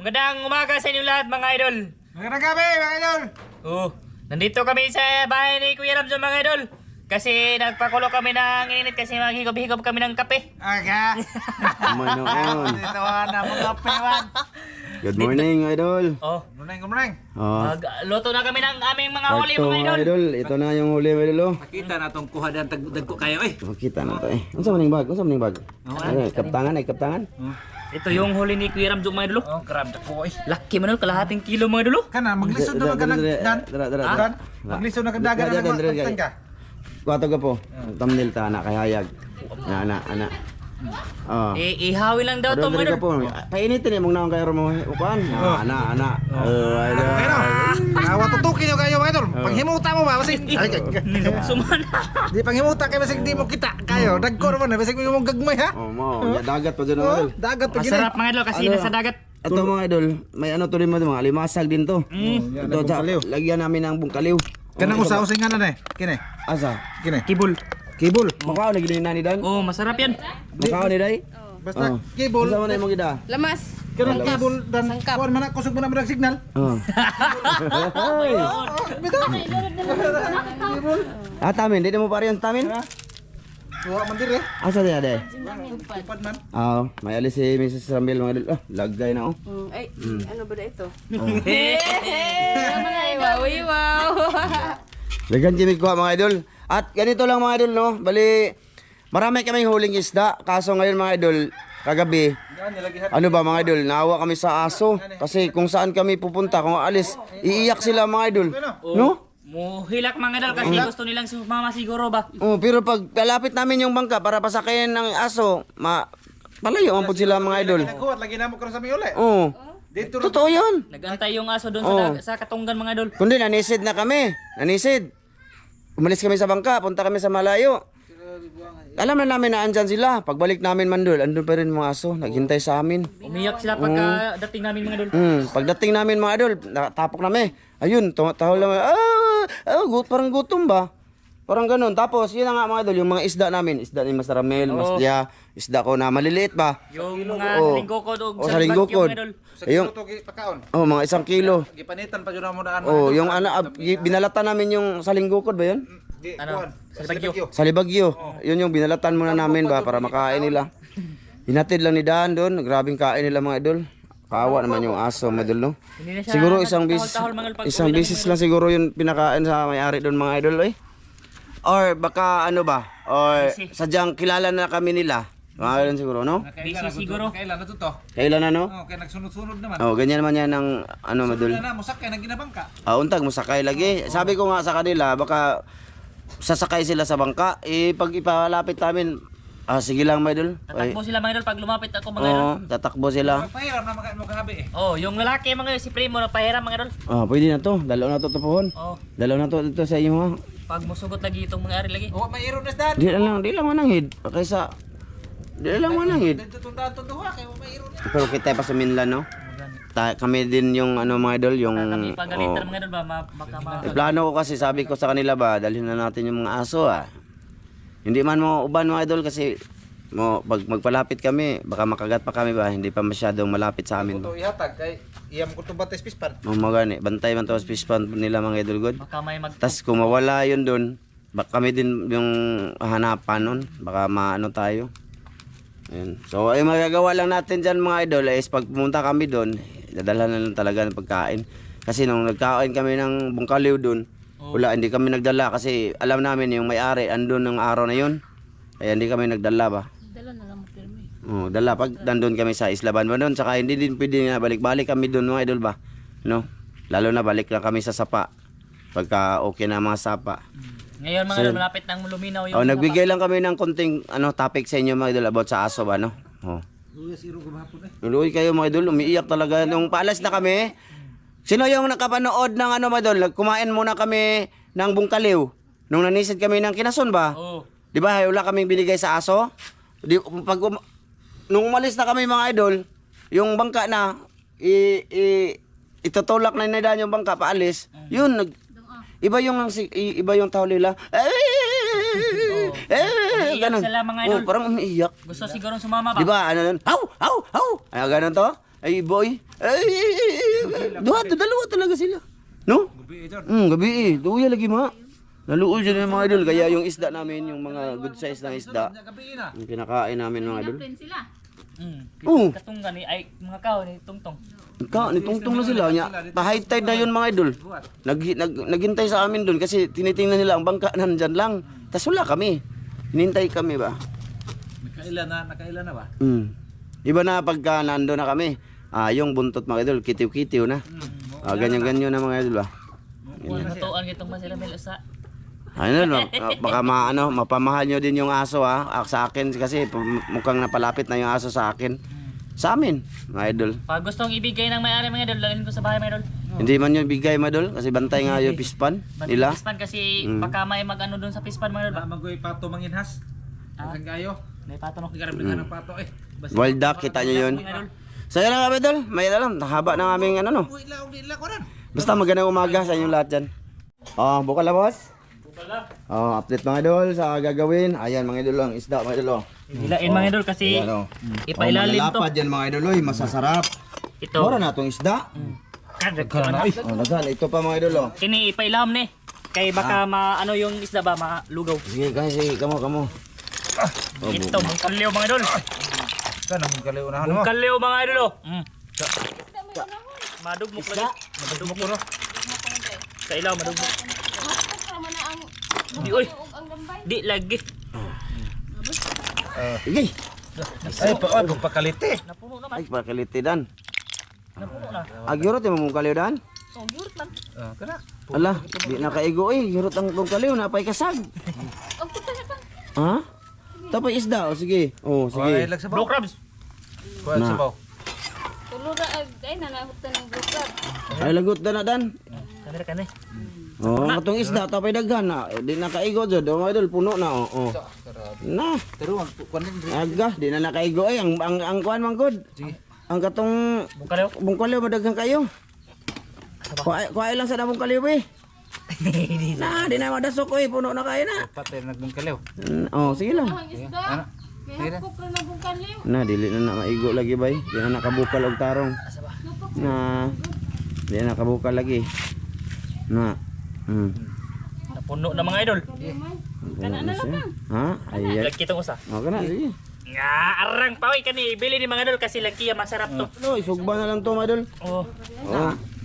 Magandang umaga sa inyo lahat mga idol. Magandang gabi mga idol. Nandito kami sa bahay ni Kuya Ramzon mga idol. Kasi nagpakulo kami ng init kasi maghigop-higop kami ng kape. Aga. Manoon. Dito na mga pewan. Good morning, idol. Good morning. Magluto na kami ng aming mga huli mga idol. Idol. Ito na yung huli, idol. Nakita na itong kuha dan dagko kayo eh. Makita na to eh. Ano sa maning bag? Ay, kaptangan. Ito yung huli ni Kuya Ramzon mga idol. Grab ko eh. Laki man idol, kalahating kilo mga idol. Kana maglisod na ka dan. Dara. Maglisod na ka dagan na ka. Kuwato ka po. Thumbnail ta, anak, kayayag. Anak. Ihawi lang daw to mga idol. po. Painitin yung mga naong kayo mo. Upan. Anak. Idol. Kawa tutukin nyo kayo mga idol. Panghimuta mo ba? Basig. Sumana. Di panghimuta kayo basig di mo kita kayo. Dagko naman eh. Basig mo gagmay ha. Dagat pa dyan, idol. Dagat pa gini. Masarap mga idol kasi nasa dagat. Ito mga idol, may ano tuloy mo mga limasag din to. Ito, lagyan namin ng bungkaliw. Kanang usaw-usay nga na eh. Kine. Asa? Kine. Kibul. Makao na gini ni Dan? Masarap yan. Makao ni Day? Basta kibol. Sa man imong gida? Lamas. Kanang kibol dan kuan man kusog mo na mo signal. Tamin, di mo pare yung tamin? Suwa man dire. Asa di ade? Tupad man. May alis si Mrs. Ramil mga idol. Lagay na oh. Ay, ano ba na ito? Wow. Lagan kimi ko mga idol. At ganito lang mga idol no. Bali marami kaming huling isda. Kaso ngayon mga idol, kagabi ano ba mga idol, naawa kami sa aso. Kasi kung saan kami pupunta, kung alis, iiyak sila mga idol. No? Muhilak mga idol kasi gusto nilang sumama siguro ba? Pero pag palapit namin yung bangka para pasakayin ng aso, palayo ang sila mga idol. Nagkuhat lagi na mo karon sa mi uli. Dito Totoo yun. Nagantay yung aso doon sa katunggan mga idol. Kundi nanisid na kami. Umalis kami sa bangka, punta kami sa malayo. Alam na namin na andyan sila. Pagbalik namin mandol, andun pa rin mga aso. Naghintay sa amin. Umiyak sila pagka dating namin mga idol. Pagdating namin mga idol, tapok namin. Ayun, tahol naman. Parang gutom ba? Parang ganun. Tapos, yun na nga mga idol, yung mga isda namin. Isda ni Master Ramel, Mastia, isda ko na maliliit ba? Yung mga linggokod o sa linggokod. Yung pakaon. Mga 1 kilo. Gipanitan pa jud mo daan. Yung binalatan namin yung sa linggokod ba yun? Sa Bagyo. Sa Libagyo. Yun yung binalatan muna namin ba para makain nila. Hinatid lang ni Daan doon. Grabing kain nila mga idol. Kawa naman yung aso mga idol no. Siguro isang bisis lang siguro yung pinakain sa may-ari doon mga idol eh. Or baka ano ba? Or sadyang kilala na kami nila. Mga idol siguro no? Busy siguro. Kailan na to? Kailan na no? Kaya nagsunod-sunod naman. Ganyan naman yan ng ano madol. Na musakay nang ginabangka. Untag mo sakay lagi. Sabi ko nga sa kanila baka sasakay sila sa bangka. Pag ipalapit namin, sige lang mga idol. Tatakbo sila mga idol pag lumapit ako mga idol. Tatakbo sila. Pahiram na magabi eh. Yung lalaki mga si Primo nagpahiram mga idol. Pwede na to. Dalaw na to tapuhon. Dalaw na to dito sa iyo ha. Pag musugot lagi itong mga ari lagi. May iro na dad. Di lang mananghid. Kaysa di lang mananghid. Tunduha kay may iro na. Pero kita pa sa Minlan no. Kami din yung ano mga idol yung Kami pagalitan mga idol ba plano ko kasi sabi ko sa kanila ba dalhin na natin yung mga aso Hindi man mo uban mga idol kasi pag magpalapit kami baka makagat pa kami ba hindi pa masyadong malapit sa amin. Ito ihatag kay iyam ko to bates pispan. Magani bantay man to sa fish pond nila mga idol god. baka may Tas kung mawala yun doon baka kami din yung hanapan nun baka maano tayo. Ayun. So ay magagawa lang natin dyan mga idol is pag pumunta kami doon dadalhan na lang talaga ng pagkain. Kasi nung nagkain kami ng bungkaliw doon, wala, hindi kami nagdala kasi alam namin yung may-ari andun ng araw na yun. Kaya hindi kami nagdala ba? Dala na lang mo pirmi. Dala pag nandun kami sa Isla Banwa doon. Saka hindi din pwede na balik-balik kami doon mga idol ba? No? Lalo na balik lang kami sa sapa. Pagka okay na mga sapa. Ngayon mga idol malapit nang luminaw yung Nagbigay lang kami ng konting topic sa inyo mga idol about sa aso ba no? Luis iro ko bahapon eh. Luloy kayo mga idol, umiiyak talaga nung paalas na kami. Sino yung nakapanood ng mga idol? Kumain muna kami ng bungkaliw. Nung nanisid kami ng kinason ba? Di ba? Wala kaming binigay sa aso. Nung umalis na kami mga idol, yung bangka na itutulak na nila yung bangka paalis. Yun iba yung tao nila. Umiiyak ganun. sila mga idol. Parang umiiyak. Gusto siguro sumama ba? Di ba? Ano nun? Haw! Ay, ganun to? Ay, boy. Dalawa talaga sila. No? Gabi eh. Duya lagi ma. Naluol dyan yung mga idol. Kaya yung isda namin, yung mga good size ng isda, yung kinakain namin mga idol. Friend sila. Oo. Katong gani ay mga kao ni tungtong. Nitungtong na sila niya. Pa-high tide na yun mga idol. Naghintay sa amin doon kasi tinitingnan nila ang bangka nandyan lang. Tas wala kami. Hinintay kami ba? Nakailan na ba? Iba na pagka nando na kami. Yung buntot mga idol, kitiw-kitiw na. Ganyan-ganyan na mga idol ba? Natuan gitong man sila mel sa. Ano, baka mapamahal nyo din yung aso sa akin kasi mukhang napalapit na yung aso sa akin. Sa amin, mga idol. Pag gustong ibigay ng may-ari mga idol, lalagyan ko sa bahay mga idol. Hindi man yung bigay mga idol kasi bantay nga yung pispan nila. Pispan kasi baka may mag-ano doon sa pispan mga idol ba? Magoy pato manginhas. Ang kayo. May pato no. Ng pato eh. Wild duck, kita nyo yun. So yun lang mga idol, may alam, haba ng aming ano no. Basta magandang umaga sa inyong lahat dyan. Bukal na boss? Update mga idol sa gagawin. Ayan mga idol ang isda mga idol. Hilain mga idol kasi ipailalim to. Malalapad yan mga idol, masasarap. Ito. Mura na itong isda. Naghan, ito pa mga idol. Kini ipailam ni. Kay baka maano yung isda ba malugaw. Sige kasi, kamo. Ito, mungkalyo mga idol. Kana mong kaliunahan mo. Mungkalyo mga idol oh. Madugmok lagi. Madugmok no. Sa ilaw madugmok. Di oy. Di lagi. Sige. Ay, pakalite. Napuno naman. Ay, pakalitidan. Napuno na. Agyurot yung mong kaliw daan. Oh, gurot man. Kana. Ala, di nakaigo eh. Gyurot ang mong kaliw, napay kasag. Ha? Tapay isda, sige. Sige. Lag sa Blue crabs. Kuha sa baw. Tulura ay nanahutan ng blue crab. Ay, lagot na dan. Kanir. Katong isda, tapay daghan na. Di nakaigo dyan. Mga idol, puno na. Na. Pero kuan din. Aga, di na nakaigo eh. Ang kuan manggod. Ang katong Bungkalyo. bungkalyo, madaghan kayo. Kuha lang sa na bungkalyo eh. Di na madasok eh. Puno na kayo na. Patay nagbong kaliw. Sige lang. Ang isda. Kaya hapok na bungkan liw. Na, dili na maigo lagi bay. Di na nakabukal og tarong. Na, di na nakabukal lagi. Na. Napuno na mga idol. Kana na lang. Ha? Ay. Lagi kitong usa. Kana sige. Nga arang pa oy kani bili ni mga idol kasi lagi masarap to. No, isugba na lang to mga idol. Oh.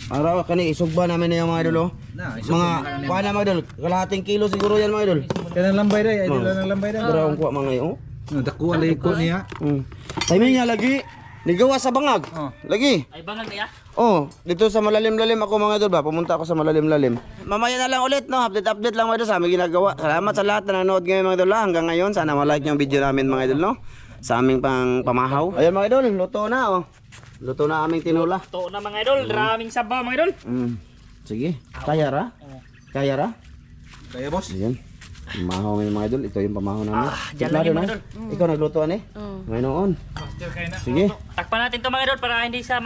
Araw kani isugba namin na yung mga idol. Mga kuha na mga idol. Kalahating kilo siguro yan mga idol. Kana lambay day, idol ng lambay day. Pero ang kuha mga iyo. Dako alay ko niya. Timing nga lagi. Nigawa sa bangag. Lagi. Ay bangag niya. Dito sa malalim-lalim ako mga idol ba. Pumunta ako sa malalim-lalim. Mamaya na lang ulit no. Update lang mga idol sa aming ginagawa. Salamat sa lahat na nanood ngayon mga idol. Hanggang ngayon sana ma-like yung video namin mga idol no. Sa aming pamahaw. Ayan mga idol, luto na Luto na aming tinula. To na mga idol, raming sabaw mga idol. Sige. Kaya ra? Kaya boss. Ayan. Pamahaw ngayon mga idol. Ito yung pamahaw namin. Diyan lang yung mga idol. Ikaw nagluto ani? Ngayon. Sige. Takpan natin to mga idol para hindi siya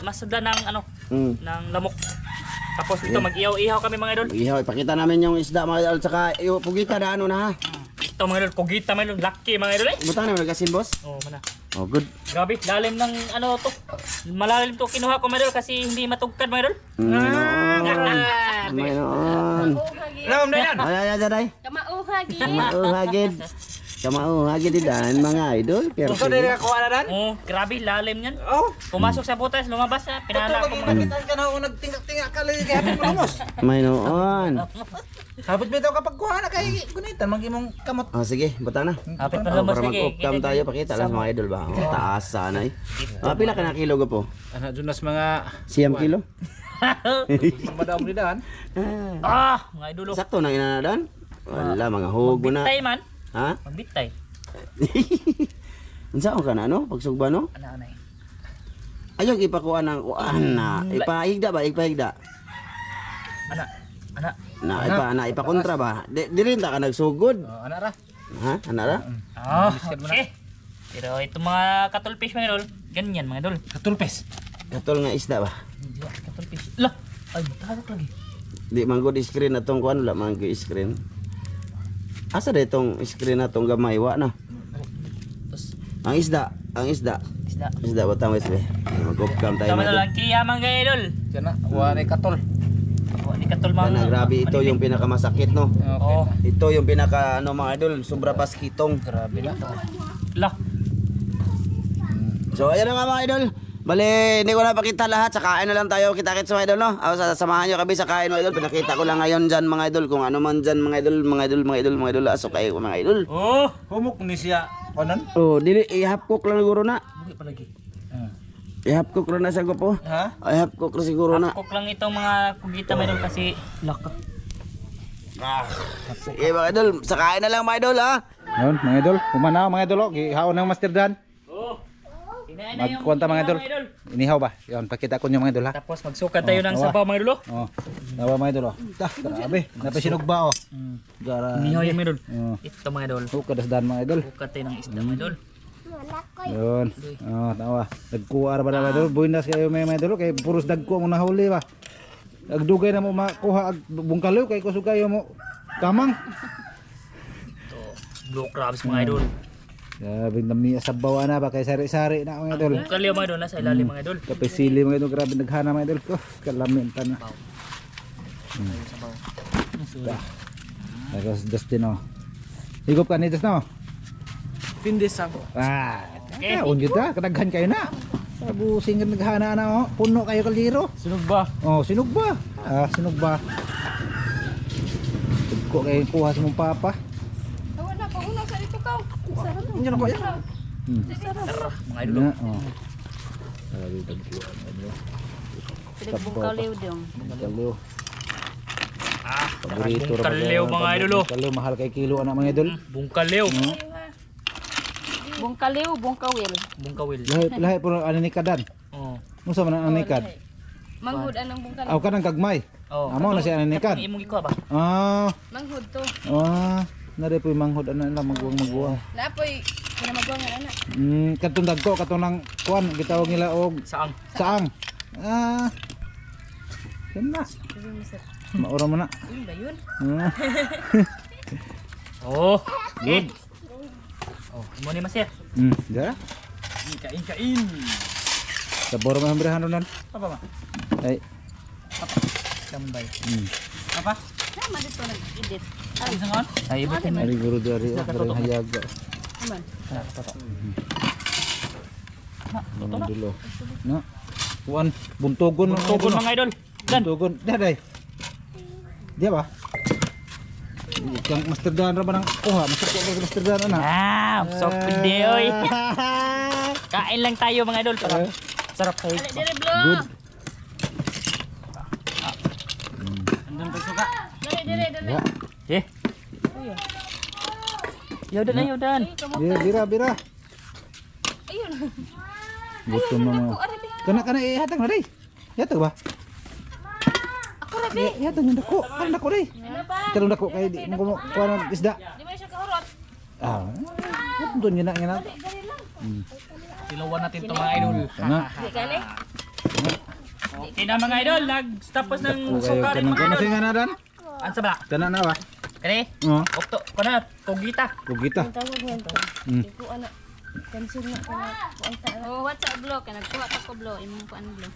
masudlan ng ano, ng lamok. Tapos ito mag-ihaw-ihaw kami mga idol. Ihaw, ipakita namin yung isda mga idol. Tsaka yung pugita na ano na ha. Ito mga idol, kugita mga idol, lucky mga idol eh. Butang na magasin boss. Mana. Good. Grabe, lalim ng ano to. Malalim to kinuha ko mga idol kasi hindi matugkad mga idol. Mayroon. Alam na yan. Ay. Kamauhagi. Kamauhagid din mga idol. Pero kuha na dan. Grabe, lalim yan. Pumasok sa butas, lumabas na, pinala ko mga idol. Ka na nagtingak-tingak ka lang kaya mo lumos. mayroon. Sabot bitaw kapag kuha na kay gunitan magimong kamot. Sige, butang na. Apit na lumabas Para lagi. mag-off-cam tayo, pakita lang sa mga idol ba. Taas sana eh. Pila ka na kilo po? Ana junas mga Siyam kilo? madam ni dan. Mga idol. Sakto na inanadan? Wala, mga hug mo na. Magbitay man. Ha? Magbitay. Unsa ka na no? Pagsugba no? Ano-ano eh. Ayog ipakuha ng kuan na. Ipahigda ba? Ipahigda. Ana. Ipakontra ba? Di rin ta ka nagsugod. Ana ra. Ha? Ana ra? Okay. Pero ito mga katulfish mga idol, ganyan mga idol. Katulpes. Katol nga isda ba? Katulfish. Lah, ay matagak lagi. Di manggod screen atong kuan wala manggod screen. Asa da itong screen na itong gamay wa na? Tapos Ang isda, isda. Isda batang wes be. Mag-upcam tayo Tama mga na idol. lang kiya mga idol. Diyan na, wala katol. Ni katol Yan, mga. grabe ito yung pinakamasakit no. Oh, Ito yung pinaka ano mga idol, sobra paskitong. Grabe na. la. So ayan na nga mga idol. Bale, hindi ko na pakita lahat. Sa kain na lang tayo kita-kits mga idol, no? Samahan nyo kami sa kain mga idol. Pinakita ko lang ngayon dyan mga idol. Kung ano man dyan mga idol, mga idol, mga idol, mga idol. Asok kayo mga idol. Oh, Humok ni siya. Kanan? Oh, dili, i-half cook lang siguro na. bugi pa lagi. I-half cook lang na sa po. Ha? I-half cook lang siguro na. Cook lang itong mga kugita mga idol kasi laka. Sige mga idol, sa kain na lang mga idol ha. Yun, mga idol. Kumana mga idol. Gihaon ng Master Dan. Oh. Kinain na yung Magkwanta mga idol. idol. Inihaw ba? Yun, pakita ko nyo mga idol ha. Tapos magsukat tayo ng tawa. sabaw mga idol. Oh, nawa mga idol. Grabe. Napasinog ba oh? Grabe. Nihaw yan mga idol. Oh. Ito mga idol. Kadasdan mga idol. Sukat tayo ng isda mga idol. Yun. Oh, tawa. Nagkuha ba na mga idol? Buinas kayo mga idol kay puros dagko mo nahuli ba. Agdugay na mo makuha ag bungkalaw kay kusugay mo kamang. Ito, blue crabs mga idol. Grabe nami sabaw na ba kay sari-sari na mga idol. Ang kaliw mga idol nasa ilalim mga idol. Kapay sili mga idol, grabe naghana mga idol ko. Kalamin ta na. Sabaw. Tapos Justin oh. Higop ka ni Justin oh. Pindi sabo. Ah, kaon gyud ta, kadaghan kayo na. Busing ka naghana na oh. Puno kayo kaliro. Sunog ba? Oh, sinog ba? Ah, sinog ba? Ko kayo kuha sa mong papa. Wala pa una sa dito ka. Sarap. Inyo na ko yan. Tara mga idol. Na, oh. Grabe dagko. Pinagbungkaliw dong. Kaliw. Ah, Paborito ra bungkaliw mga idol. Oh. Kaliw mahal kay kilo ana mga idol. Bungkaliw. Bungkaliw, bungkawil. Bungkawil. Lahi po ano ni kadan. Oh. Musa man ang nikad. Manghud anong bungkaliw? Aw kanang gagmay. Oh. Amo na siya ang nikad. Imong ikaw ba? Ah, Manghud to. nare po manghod ana lang magbuwang. Napoy pinamagwangan ana. Katong dagko katong nang kuan gitawag nila og Saang? saang. Ah. Yan na. Maura mo na. Yun ba yun? Ah. Oh. Good. Oh, mo ni masir. Dara. Kain. Sabor mo hambre hanon nan. Apa ba? Ay. Tambay. Nama dito nag-edit. Ay, sangon? Ay, ibutin mo. Ari guru dari dari hayaga. Aman. Ano dulu. Na. Kuan buntugon Tugon mga idol. Dan. Buntugon. Daday. Dia ba? Yang Master Dan ra ba nang kuha? Master Dan ana. Ah, so pwede oy. Kain lang tayo mga idol para sarap kayo. Dire blo. Good. Andun pa suka. Dire. Ya. Eh. Yaudan na yaudan. Bira. Ayun. Gutom na mo. Kana ihatag na day. Ihatag ba? Ako ra be. Ihatag na dako. Kana dako day. Ano ba? Kanang dako kay di mo kuha ng isda. Di ba siya kahurot? Ah. Ito niya na ngana. Dali lang. Silawan natin to mga idol. Kana. Di kali. Okay na mga idol, nagtapos ng Kayo suka rin kanang mga kana idol. sing ngana Dan? Ansa ba? Kana na ba? Kani? Oh. Okto, kana, kogita. Kugita. Tawag mo ito. Iku ano. Cancel na kana. Kuanta. Oh, what's up blo? Kana kuha ta ko blo. Imong kuan blo.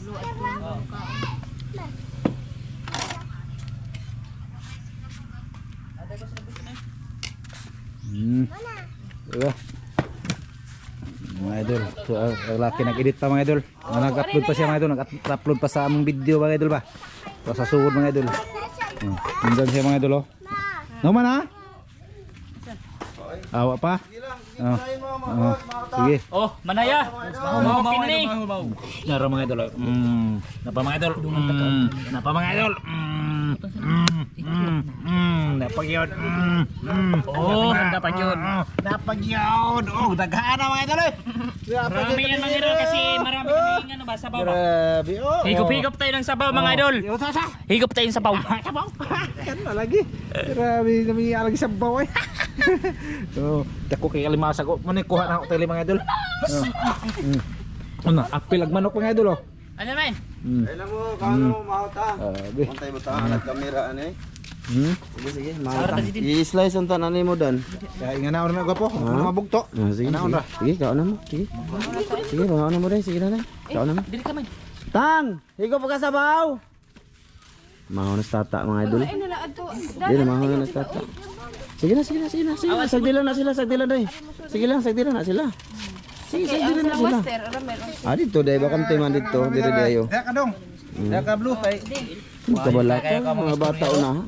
Blo at kuno ka. Diba? Mga idol, so, laki nag-edit pa mga idol. Nag-upload pa siya mga idol, nag-upload pa sa among video mga idol ba. So, sa suod mga idol. Nandun siya mga idol oh. Naman ha? Awa pa? Sige. Oh, manaya. Mau kini. Nara mga idol. Napa mga idol. Napa mga idol. Napagyod. Oh, napagyod. Napagyod. Oh, daghan na mga idol. marami yan mga idol kasi marami kami ano ba sabaw ba. Grabe. Oh. Higop-higop tayo ng sabaw mga idol. Sa. Higop tayo ng sabaw. Sabaw. Kan na lagi. Grabe nami lagi sabaw eh. Oh, dako kay alimasa ko. Muna kuha na ako tayo mga idol. Ano, apil ag manok mga idol oh. Ano man? Kailan mo, kano mo mahota? Grabe. Pantay mo ta, kamera ano eh. Hmm? Sige, sige. I-slice ang tanan mo dan. Kaya inganaon na gwapo. Mga bugto. Sige, Anaon sige. ra. Sige, kaon mo. Sige. Sige, kaon mo dai. Sige na dai. Kaon mo. Dili ka man. Tang, higo pa ka sabaw. Mahon na tata mga idol. Ay nala ato. Dili mahon na tata. Sige na, sige na, sige na. Sige na, sagdilan na sila, sagdilan dai. Sige lang, sagdilan na sila. Sige, sagdilan na sila. Master, ara meron. Ah, dito dai bakam timan dito, diri dayo. Daya ka dong. Daya ka blue kay. Kabala ka, mga bata una.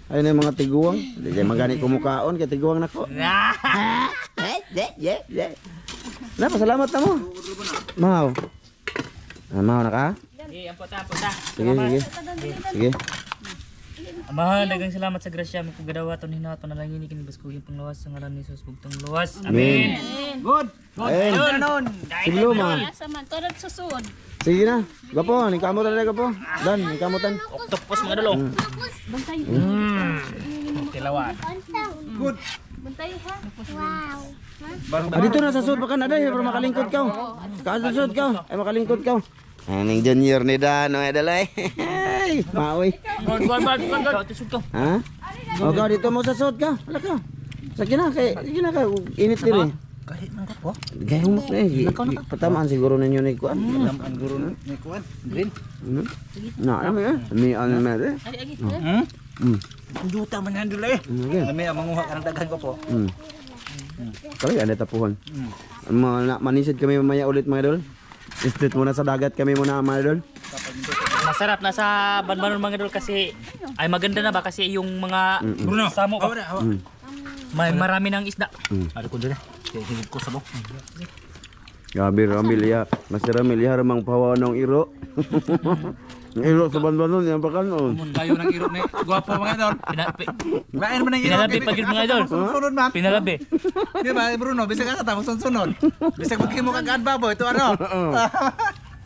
Ayun na yung mga tiguang. Hindi kayo magani kumukaon, kaya tiguang nako. Na, pasalamat na mo. Mahaw. Mahaw na ka? Sige, amputa. Sige, sige. Sige. Amahan, dagang salamat sa grasya mo kung gadawaton hinaton na lang ini kini baskugin panglawas sa ngalan ni Jesus bugtong luwas. Amen. Good. Ayun. Siglo ma. Asa man torad sa suod. Sige na. Gapo, ni kamot na gapo. Dan, ni kamutan. Octopus mga dolo. Bantay. Tilawan. Good. Bantay ha. Ah, dito na sa sud baka na dai para makalingkod ka. Kaadto sud ka. Ay makalingkod ka. Aning junior ni Dan, ay dalay. Maoy. Gon. Tusog to. Ha? O ka dito mo sa sud ka. Hala ka. Sige na ka. Init din eh. Kahit man gwapo. Gaya humok na eh. Patamaan siguro ninyo ni Kuan. Ang guro ni kuan. Green. Na, ano yan? May ano na rin. Ang juta man yan dula eh. Kami ang manguha ka ng daghan ko po. Kali ada tapuhan. Manisid kami mamaya ulit mga idol. Street muna sa dagat kami muna mga idol. Masarap na sa Banbanon mga dolo kasi ay maganda na ba kasi yung mga samo ko. May marami ng isda. Ano ko dira? Higit ko sa bok. Gabi Ramilya. Masih Ramilya ramang pahawa ng iro. Ang iro sa Banbanon yan pa kanon. Kayo ng irot ni gwapo mga idol. Lain man ang irot. Pinalabi pagid mga idol. Sunod man. Pinalabi. Di ba Bruno, bisag ka tapos sunod. Bisag magkimo mo kagad babo ito ano.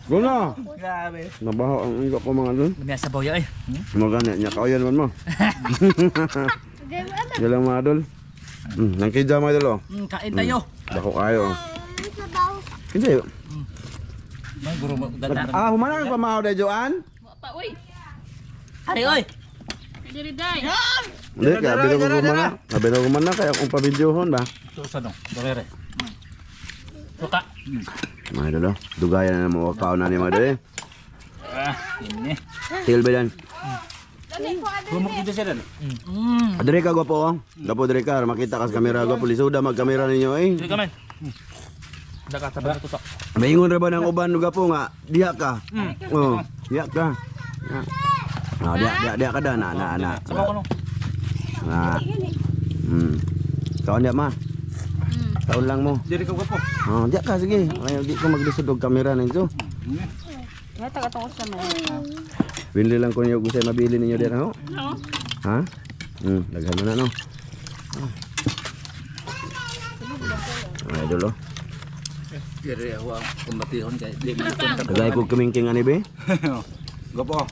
Guna. Grabe. Nabaho ang iro ko mga idol. May sabaw ya eh. Magana niya kauyan man mo. Galang mga idol. Nangkidya mga idol oh. Kain tayo. Dako kayo. Kinsa yun? May guro mo ganda. Ah, humanang pamahaw dahil Joan? Pa uy. Ari oy. Diri day. Hindi, kaya bilo ko kumana. Kabilo ko kumana, kaya kung pabidyohon ba? Ito sa dong. Dorere. Tuka. Mga idol oh. Dugayan na naman wakaw na ni mga idol eh. Ini. Til ba yan? Gumok dito siya dan. Adre ka gwapo oh. Gwapo dire ka, makita ka sa kamera gwapo. Lisuda mag-kamera ninyo eh. Dili ka man. Daka tabang tutok. Maingon ra ba ng uban gwapo nga? Diha ka. Oh, diha ka. Ah, diha ka da na. Sabaw ko no. Na. Kaon diha ma. Kaon lang mo. Diri ka gwapo. Oh, diha ka sige. Ay di ko maglisod og kamera ninyo. Ngata ka tungod sa man. Binili lang ko niyo gusto mabili ninyo diha ho. Ha? Daghan na no. Ay idol oh. Diri ako ang kumbatihon kay di mo Tagay ko kumingking ani be. Gwapo.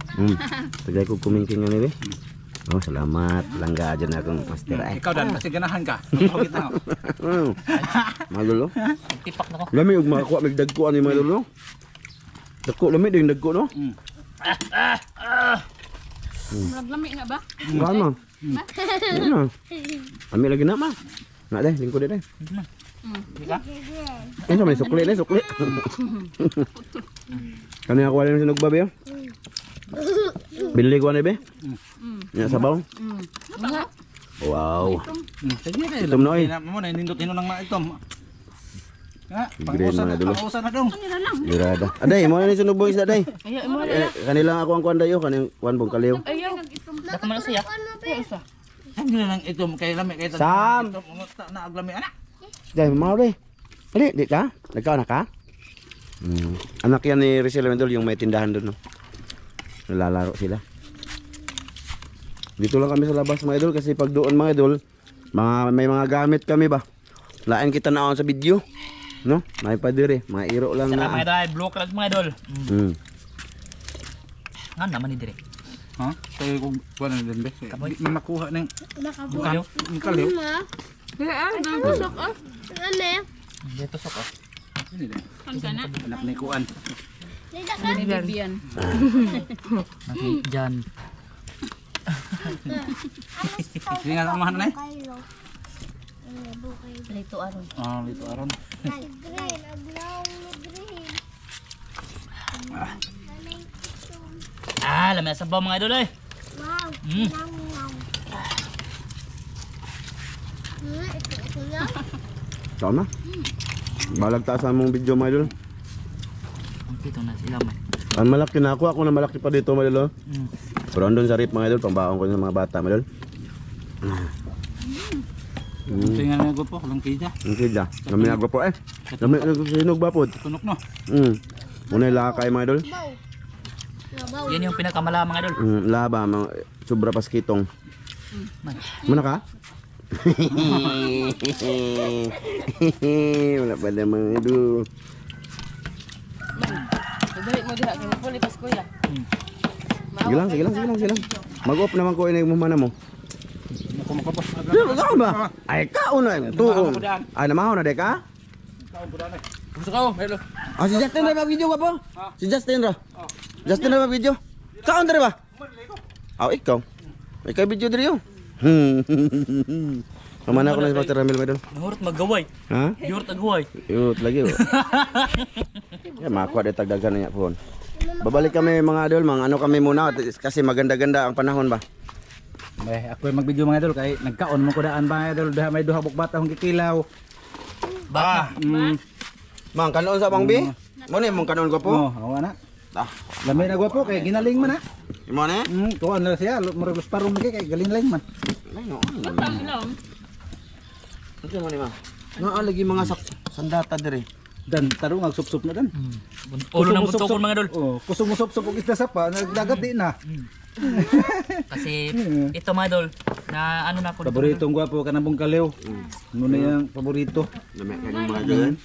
Tagay ko kumingking ani be. Oh, salamat. Langga aja na akong master ay. Ikaw dan kasi ganahan ka. Napakit na. Magulo. Tipak na ko. Lami og makakuha mig dagko ani magulo. Dagko lami ding dagko no. Naglami na ba? Kuan mo. Ano? Ami lagi na ma. Na deh, lingkod deh. Ano may sukli na sukli. Kani ako wala sinog babe. Binili ko ani be. Ya sabaw. Wow. Sige na. Itom noy. Mo na nindot hino lang mga itom. Ha, Green pangusan mga dulo. na dong. Dirada. Aday, mo ni sunog boys aday. Ayo mo. Kanila ako ang kuan dayo, kaning kuan bong kaliw. Ayo. Dako man siya. Ang gina nang itom kay lami kay Sam! na aglami ana. Day, mau deh. Ali, di ka? Nagkaw na ka? Anak yan ni Rizal Mendol, yung may tindahan doon. No? Nalalaro sila. Dito lang kami sa labas mga idol kasi pag doon mga idol, may mga gamit kami ba? Lain kita naon sa video. No? May padire, mga iro lang Salamat na. idol, blue class mga idol. Nga naman ni dire. Ha? Kaya kung kuha na din be. May makuha ng Kaliw. kaliw. Busok ah. Dito sok oh. Ini deh. Kan kana. Anak ni kuan. Bibian. Diyan. Sige nga ang mahal na eh. Lito aron. Ah, dito aron. Lamay sa mga idol eh. Mm. Tama. Balag taas ang mong video mga idol. Ang pito na sila man. Ang malaki na ako na malaki pa dito mga idol. Mm. Pero andun sa rip mga idol, pambaon ko sa mga bata mga idol. Sige nga na po, walang kida. Ang kida. Nami nagwa po eh. Nami nagsinog ba po? Tunok no. Muna lakay mga idol. Yan yung pinakamala mga idol. Laba, mga sobra paskitong. Muna ka? Wala pa na mga idol. Dali mo diha kay puli pas kuya. Sige lang, sige lang, sige lang, sige lang. Mag-off naman ko inay mo mana mo. Kumukapos. Sino ka ba? Ay, kaon na. Tuong. Ay, namahaw na, deka? Gusto ka, hello. Ah, si Justin na ba video ka po? Si Justin ra. Justin na ba video? Kaon na ba? Ah, ikaw. Ikaw video diri yo. Pamana ko na si Pastor Ramil Medol. Nahurot magaway. Ha? Yurt agaway. Yut lagi. Ya, makuha de tagdagan niya po. Babalik kami mga idol, mga ano kami muna kasi maganda-ganda ang panahon ba. Ako yung mag-video mga idol kay nagkaon mo ko daan ba idol, daha may duha bukbata akong kikilaw. Baka. Mang kanon sa bang bi? Mo ni mong kanon ko po. Oh, awa na. Ah, Lamay na gwapo kay ginaling man ha. imo ni? Tuwan na siya, murag parong kay galing-ling man. Ay, no. Ilom. Ano mo ni ma? Naa lagi mga sandata diri. Dan tarong ang sup-sup na dan. Ulo ng buntukon mga idol. Oh, kusog mo sup-sup og isda sa pa, nagdagat di na. Kasi ito mga idol, na ano na ako dito. Paboritong gwapo kanang bungkalew. Muna yang paborito. Lami kay mga idol.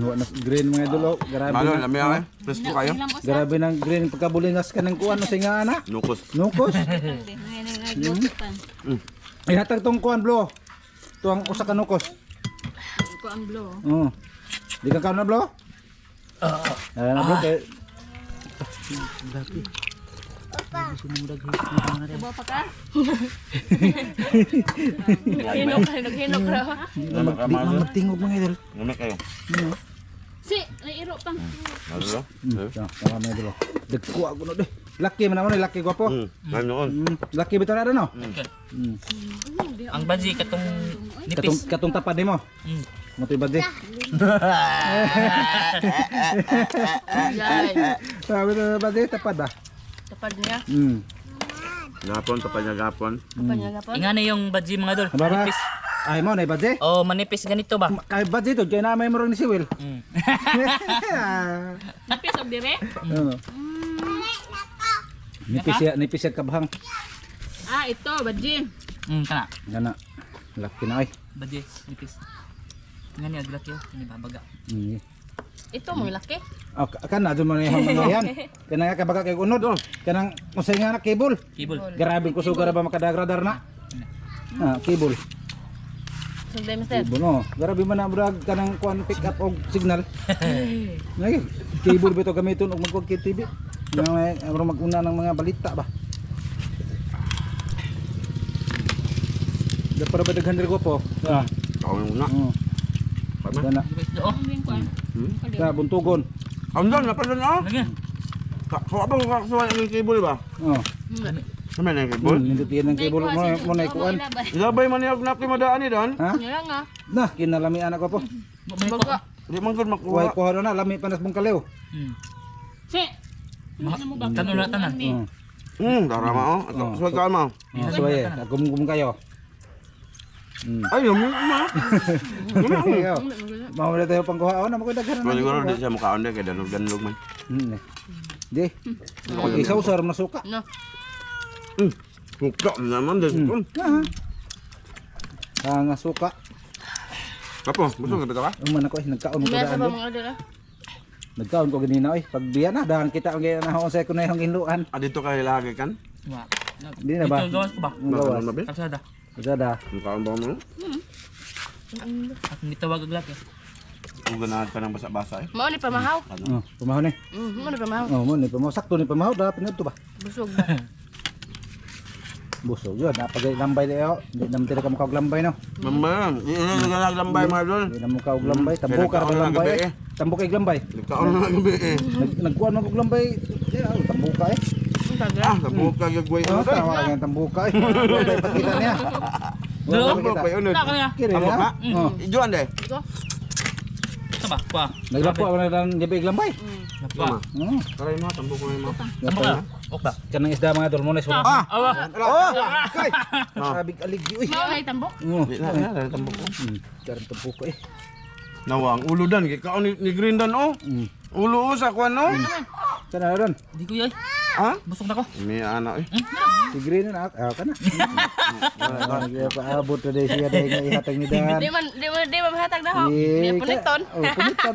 Wa na green mga idol, oh. Grabe. Malo, na. lami ay. Presko kayo. Grabe ng green pagkabulingas ka ng kuan no singa ana. Nukos. Nukos. Ngay pan. Ay hatag tong kuan blo. Tuang usa ka nukos. Ko ang blow. Oh. Di ka kaon na blo? Na blo kay Ibo pa ka? Naghinok ra. di man magtingog mga idol. Lami kayo. Si, nairo pang. Malo. Tama mga idol. Dagko ako no de. Laki man naman, laki gwapo. Ay noon. Laki bitaw na no? Ang badji katong nipis. Katong tapad nimo. Mo toy badge. Yay. Sabi na badge tapad ba? Tapad niya. Gapon pa niya gapon. Tapad niya gapon. Ingana yung badji mga idol. Baba. Manipis. Ay mo na badge. Oh, manipis ganito ba? Kay badge to, kay na may murong ni si Will. Napis og dire? Oo. Nipis siya kabhang. Ah, ito, badjin. Kana. Gana. Laki na ay. Badji, nipis. Ngani aglat yo, ini babaga. Ito mo laki. Oh, kana dun man yung mga yan. Kanang kabaga kay unod. Kanang usay nga na cable. Kibol. Grabe ko sugar ba makadagradar na. Ah, cable. Sugday mister. Cable no. Grabe man na brag kanang kuan pick up og signal. Ngay, cable bito gamiton og magkuag kay TV. Nga may maguna ng mga balita ba. Da para ba daghan diri ko po. Ah. Kaon muna. Oh. Gana. Oo. Sa buntugon. Amdan na pa doon ah. Lagi. So abang kakasuwa ang cable ba? Oh. Sama na yung cable. Nindot yan ng cable mo na ikuan. Ilabay man niya na kimadaan ni dan. Ha? Nga nga. Na, kinalami anak ko po. Baga. Di man gud Kuhay makuha. ko na, lami panas mong kalew. Si. Tanon na tanan. Darama oh. Suwag ka mo. So ay, gum kayo. Ay, yun ma. Kayo. Mawala tayo pang kuha na makoy daghan Wala na. siguro di siya mukhaon de kay danog man. Di. Isaw sar na suka. No. Suka naman din. Nga suka. Kapo, gusto ka bitaw ka? Uman ako nagkaon ko Mesa daan. ba mga order ah? Nagkaon ko ganina oy. Pag biya na dahan kita ang ginahon sa ko na yung inluan. Ah, dito kay lagi kan? Di na ba? Ito gawas ko ba? Gawas. Ano ba? Kalsada. Sada. Mukhaon ba mo? At hindi tawag aglat eh. Kung ganahan ka ng basa-basa eh. Mao ni pamahaw. Oh, pamahaw ni. Mao ni pamahaw. Oh, mo ni pamahaw sakto ni pamahaw dapat ngadto ba? Busog ba? Busog yun. Napagay lambay tayo. Hindi naman tira ka mukha og lambay no. Mama, hindi na naglambay mga idol. Hindi na mukha og lambay. Tambukar Nagkaon ka na lambay. gabi, Tambuk kay lambay. Nagkaon na gabi eh. Nagkuhan mo og lambay. Tambuka eh. Nabuka gagawin Oh, mo. tawa ka tambuka eh. Wala pakita niya. Wala Tambuk pakita. pa yun. Wala ka na. Kiri Tambuk na. na? Oh. Ijuan deh. Ito ba? Kuha. Naglapo ako na ng gabi lambay. Kuha. Oh. Karay mo, tambuk mo mo. Tama ka. Okta. Kanang isda mga idol mo na sura. Awa. Oh! Kay. Sabig aligi uy. Mao ay tambok. Oh. Di na, tambuk ko. Karon tambuka eh. Nawang ulo dan, kikaon ni Green dan oh. Ulo sa kuan no. Kana ron. Di ko yun. Ha? Busog na ko. May anak eh. Si Green na kana. Kaya paabot na dai siya dai nga ihatag ni Dan. Di man mahatag na ho. Di puniton. Oh, puniton.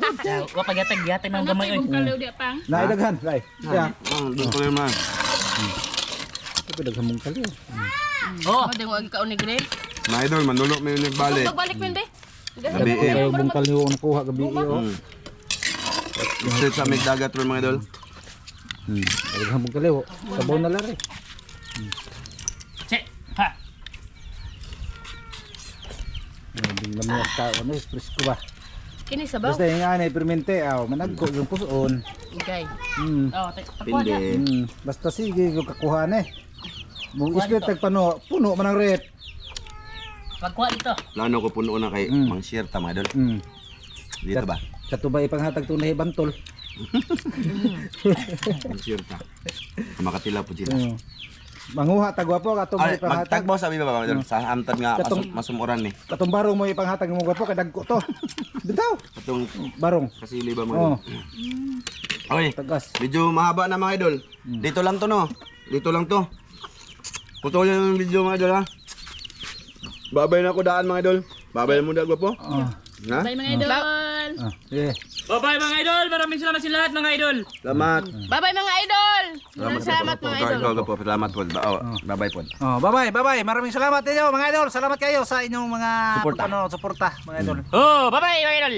Wa pagyatag-yatag ng gamay oy. Kalaw di pang. Naidaghan, kay. Ya. Doon ko lang man. Ito daghan mong kali. Oh. Mo dingo agi ka ni green. Na idol, manulok may nagbalik. Pagbalik men be. Gabi eh. Kayo bungkal niyo nakuha gabi oh. Straight sa may dagat ron mga idol. Daghan mong kali oh. Sabaw na lari. Che. Ha. Ding lamay ta ano presko ba. Kini sabaw. Basta yung ani permente aw managko yung puson. Igay. Oh, takuha na. Pindi. Basta sige yung kakuhaan eh. Mung ispit tagpano, puno man ang red. Pagkuha dito. Lano ko puno na kay Mang Sierta mga idol. Dito ba? Katubay ipanghatag tunay bantol. Mang Sierta. Makatila po sila. Manguha tagwapo katong Ay, ipanghatag. magtagbo sabi ba mga idol? Sa amtad nga masumuran ni. Katong barong mo ipanghatag mo gwapo kay dagko to. Bitaw. Katong Barong. kasili ba mga Oh, idol? Okay. tagas. Medyo mahaba na mga idol. Dito lang to no. Dito lang to. Putol yung video mga idol ha. Babay na ako daan mga idol. Babay mo daan po. Ha? Bye mga idol. Yeah. Bye-bye mga idol. Maraming salamat sa lahat mga idol. Salamat. Bye mga idol. Salamat mga idol. Ikaw po. Salamat po. Babay po. Oh, bye-bye. Maraming salamat inyo mga idol. Salamat kayo sa inyong mga Suporta. suporta mga idol. Oh, bye-bye mga idol.